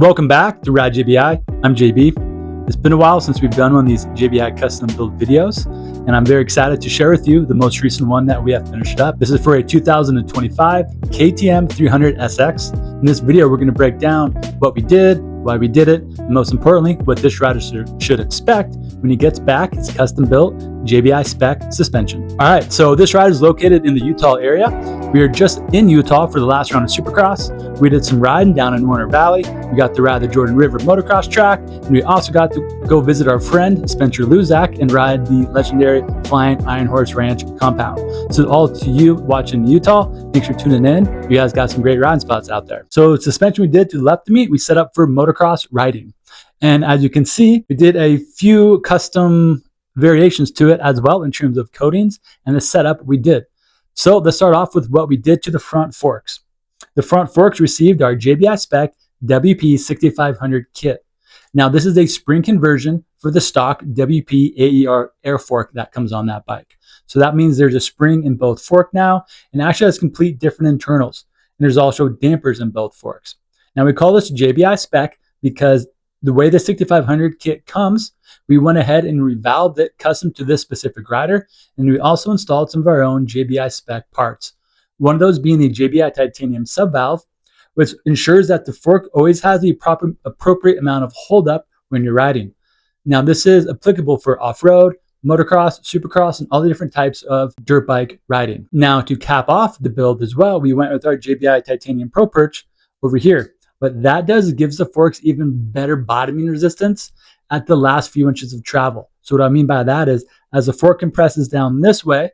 Welcome back to Rad JBI. I'm JB. It's been a while since we've done one of these JBI custom build videos, and I'm very excited to share with you the most recent one that we have finished up. This is for a 2025 KTM 300SX. In this video, we're going to break down what we did, why we did it, and most importantly, what this rider should expect when he gets back his custom built JBI Spec suspension. All right, so this rider is located in the Utah area. We are just in Utah for the last round of Supercross. We did some riding down in Warner Valley. We got to ride the Jordan River Motocross track, and we also got to go visit our friend Spencer Luzak and ride the legendary Flying Iron Horse Ranch compound. So all to you watching Utah, thanks for tuning in. You guys got some great riding spots out there. So the suspension we did to the left of me, we set up for motocross riding. And as you can see, we did a few custom variations to it as well in terms of coatings and the setup we did. So let's start off with what we did to the front forks. The front forks received our JBI Spec WP 6500 kit. Now this is a spring conversion for the stock WP AER air fork that comes on that bike. So that means there's a spring in both fork now and actually has complete different internals. And there's also dampers in both forks. Now we call this JBI Spec because the way the 6500 kit comes, we went ahead and revalved it custom to this specific rider, and we also installed some of our own JBI Spec parts. One of those being the JBI titanium subvalve, which ensures that the fork always has the appropriate amount of holdup when you're riding. Now this is applicable for off-road, motocross, supercross, and all the different types of dirt bike riding. Now to cap off the build as well, we went with our JBI titanium Pro Perch over here. What that does is gives the forks even better bottoming resistance at the last few inches of travel. So what I mean by that is as the fork compresses down this way,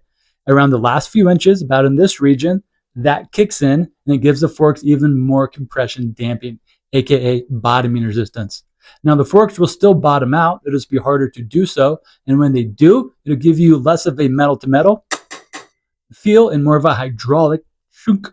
around the last few inches, about in this region, that kicks in and it gives the forks even more compression damping, aka bottoming resistance. Now the forks will still bottom out, it'll just be harder to do so. And when they do, it'll give you less of a metal to metal feel and more of a hydraulic shunk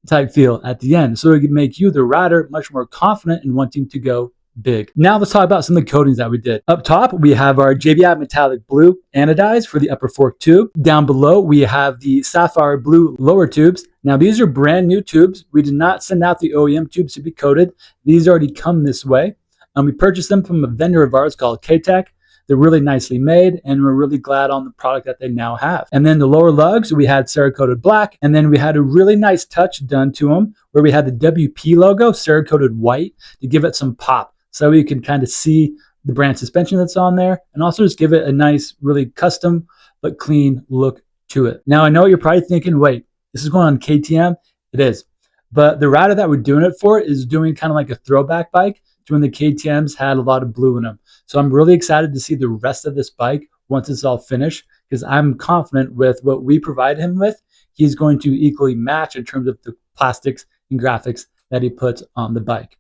type feel at the end. So it can make you, the rider, much more confident in wanting to go big. Now let's talk about some of the coatings that we did. Up top, we have our JBI metallic blue anodized for the upper fork tube. Down below, we have the sapphire blue lower tubes. Now these are brand new tubes. We did not send out the OEM tubes to be coated. These already come this way. We purchased them from a vendor of ours called K-Tech. They're really nicely made, and we're really glad on the product that they now have. And then the lower lugs, we had Cerakoted black, and then we had a really nice touch done to them where we had the WP logo Cerakoted white to give it some pop. So you can kind of see the brand suspension that's on there and also just give it a nice, really custom but clean look to it. Now I know you're probably thinking, wait, this is going on KTM? It is. But the rider that we're doing it for is doing kind of like a throwback bike to when the KTMs had a lot of blue in them. So I'm really excited to see the rest of this bike once it's all finished, because I'm confident with what we provide him with, he's going to equally match in terms of the plastics and graphics that he puts on the bike.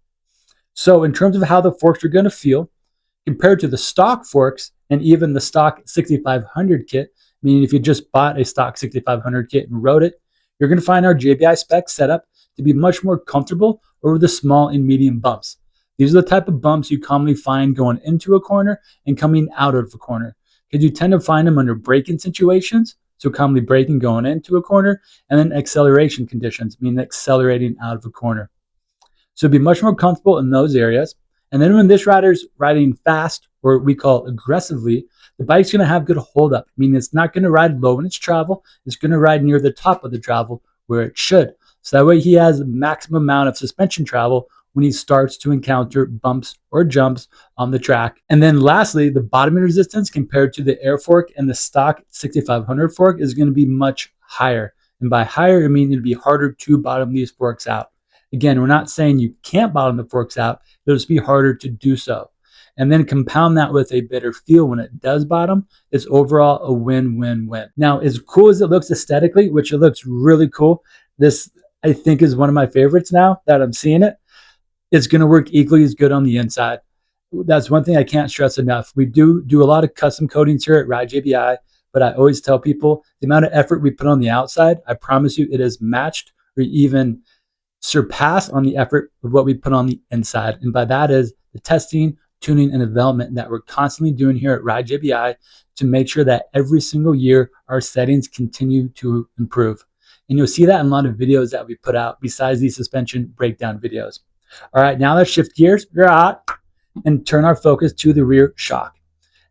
So in terms of how the forks are going to feel, compared to the stock forks and even the stock 6500 kit, meaning if you just bought a stock 6500 kit and rode it, you're going to find our JBI Spec setup to be much more comfortable over the small and medium bumps. These are the type of bumps you commonly find going into a corner and coming out of a corner, because you tend to find them under braking situations, so commonly braking going into a corner, and then acceleration conditions, meaning accelerating out of a corner. So be much more comfortable in those areas. And then when this rider's riding fast, or we call aggressively, the bike's going to have good hold up, meaning it's not going to ride low in its travel, it's going to ride near the top of the travel where it should. So that way he has the maximum amount of suspension travel when he starts to encounter bumps or jumps on the track. And then lastly, the bottoming resistance compared to the air fork and the stock 6500 fork is going to be much higher. And by higher, I mean it'll be harder to bottom these forks out. Again, we're not saying you can't bottom the forks out, it'll just be harder to do so. And then compound that with a better feel when it does bottom, it's overall a win-win-win. Now, as cool as it looks aesthetically, which it looks really cool, this I think is one of my favorites now that I'm seeing it. It's going to work equally as good on the inside. That's one thing I can't stress enough. We do a lot of custom coatings here at Ride JBI, but I always tell people the amount of effort we put on the outside, I promise you it is matched or even surpassed on the effort of what we put on the inside. And by that is the testing, tuning, and development that we're constantly doing here at Ride JBI to make sure that every single year our settings continue to improve. And you'll see that in a lot of videos that we put out besides these suspension breakdown videos. All right, now let's shift gears and turn our focus to the rear shock.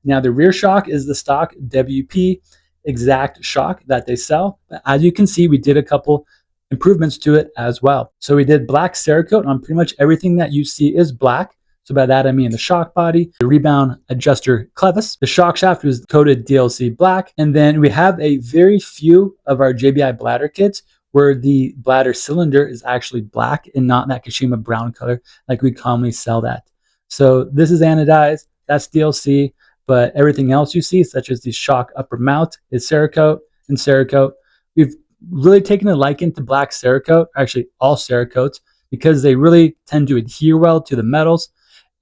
Now, the rear shock is the stock WP exact shock that they sell. But as you can see, we did a couple improvements to it as well. So we did black Cerakote on pretty much everything that you see is black. So by that, I mean the shock body, the rebound adjuster clevis. The shock shaft was coated DLC black. And then we have a very few of our JBI bladder kits where the bladder cylinder is actually black and not that Kashima brown color like we commonly sell that. So this is anodized, that's DLC, but everything else you see, such as the shock upper mount, is Cerakote and Cerakote. We've really taken a liking to black Cerakote, actually all Cerakotes, because they really tend to adhere well to the metals.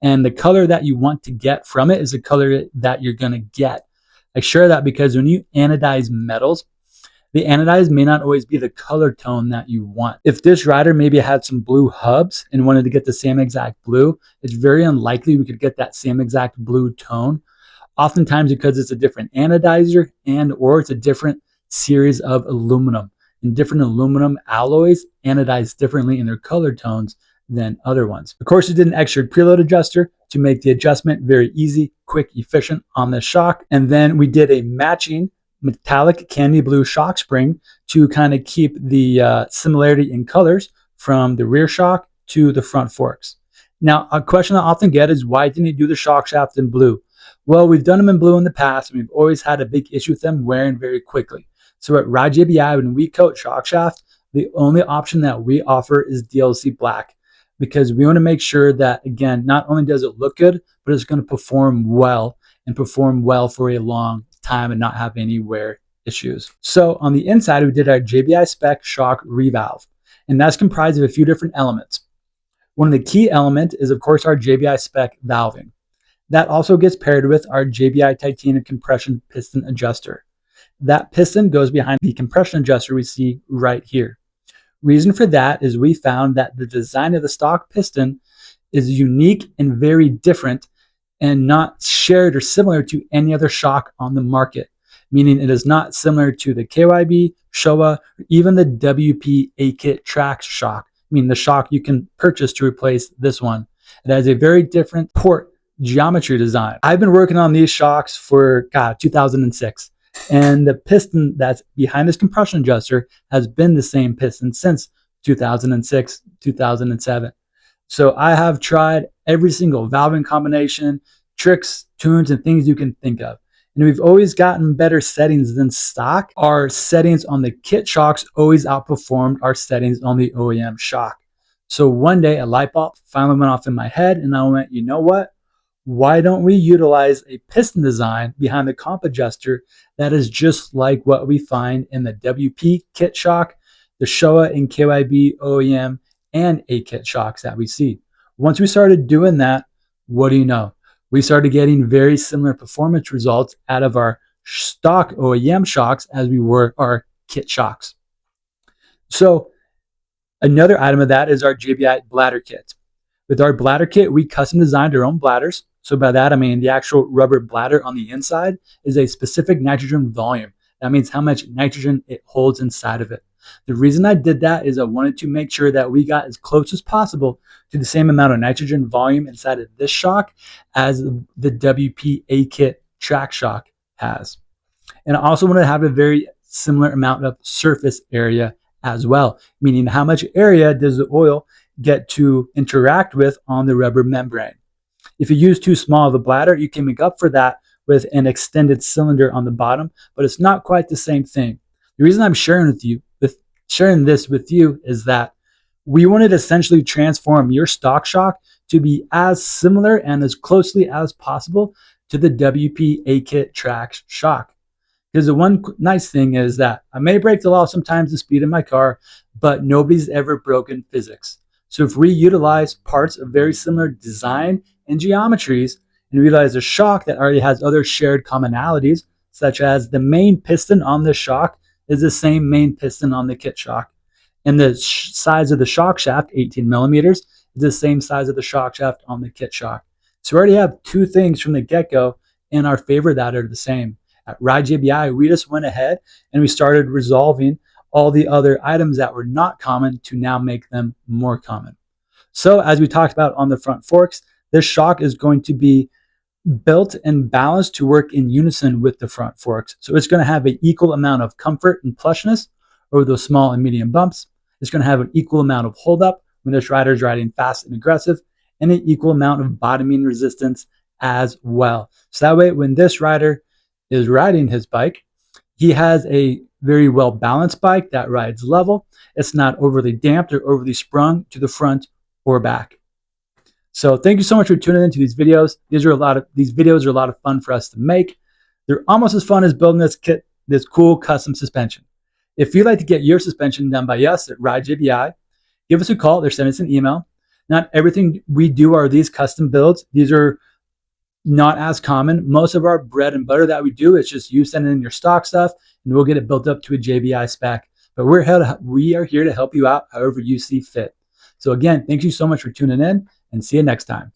And the color that you want to get from it is the color that you're going to get. I share that because when you anodize metals, the anodized may not always be the color tone that you want. If this rider maybe had some blue hubs and wanted to get the same exact blue, it's very unlikely we could get that same exact blue tone. Oftentimes because it's a different anodizer and or it's a different series of aluminum. And different aluminum alloys anodize differently in their color tones than other ones. Of course, we did an extra preload adjuster to make the adjustment very easy, quick, efficient on the shock. And then we did a matching metallic candy blue shock spring to kind of keep the similarity in colors from the rear shock to the front forks. Now, a question I often get is, why didn't you do the shock shaft in blue? Well, we've done them in blue in the past, and we've always had a big issue with them wearing very quickly. So at Ride JBI, when we coat shock shaft, the only option that we offer is DLC black, because we want to make sure that, again, not only does it look good, but it's going to perform well and perform well for a long time and not have any wear issues. So on the inside, we did our JBI Spec shock revalve, and that's comprised of a few different elements. One of the key elements is, of course, our JBI Spec valving. That also gets paired with our JBI titanium compression piston adjuster. That piston goes behind the compression adjuster we see right here. Reason for that is we found that the design of the stock piston is unique and very different and not shared or similar to any other shock on the market, meaning it is not similar to the KYB, Showa, or even the WP A-Kit Trax shock, meaning the shock you can purchase to replace this one. It has a very different port geometry design. I've been working on these shocks for 2006. And the piston that's behind this compression adjuster has been the same piston since 2006, 2007. So I have tried every single valving combination, tricks, tunes, and things you can think of. And we've always gotten better settings than stock. Our settings on the kit shocks always outperformed our settings on the OEM shock. So one day a light bulb finally went off in my head and I went, you know what? Why don't we utilize a piston design behind the comp adjuster that is just like what we find in the WP kit shock, the Showa and KYB OEM and A-Kit shocks that we see? Once we started doing that, what do you know? We started getting very similar performance results out of our stock OEM shocks as we were our kit shocks. So another item of that is our JBI bladder kit. With our bladder kit, we custom designed our own bladders. So by that, I mean the actual rubber bladder on the inside is a specific nitrogen volume. That means how much nitrogen it holds inside of it. The reason I did that is I wanted to make sure that we got as close as possible to the same amount of nitrogen volume inside of this shock as the WP A-Kit Trax shock has. And I also wanted to have a very similar amount of surface area as well, meaning how much area does the oil get to interact with on the rubber membrane. If you use too small of a bladder, you can make up for that with an extended cylinder on the bottom, but it's not quite the same thing. The reason I'm sharing this with you is that we wanted to essentially transform your stock shock to be as similar and as closely as possible to the WP A-Kit Trax shock. Because the one nice thing is that I may break the law sometimes, the speed of my car, but nobody's ever broken physics. So if we utilize parts of very similar design and geometries and realize a shock that already has other shared commonalities, such as the main piston on this shock is the same main piston on the kit shock. And the size of the shock shaft, 18 millimeters, is the same size of the shock shaft on the kit shock. So we already have two things from the get-go in our favor that are the same. At Ride JBI, we just went ahead and we started resolving all the other items that were not common to now make them more common. So as we talked about on the front forks, this shock is going to be built and balanced to work in unison with the front forks. So it's going to have an equal amount of comfort and plushness over those small and medium bumps. It's going to have an equal amount of hold up when this rider is riding fast and aggressive, and an equal amount of bottoming resistance as well. So that way, when this rider is riding his bike, he has a very well balanced bike that rides level. It's not overly damped or overly sprung to the front or back. So thank you so much for tuning into these videos. These videos are a lot of fun for us to make. They're almost as fun as building this cool custom suspension. If you'd like to get your suspension done by us at Ride JBI, give us a call or send us an email. Not everything we do are these custom builds. These are not as common. Most of our bread and butter that we do is just you sending in your stock stuff and we'll get it built up to a JBI spec. But we are here to help you out however you see fit. So again, thank you so much for tuning in and see you next time.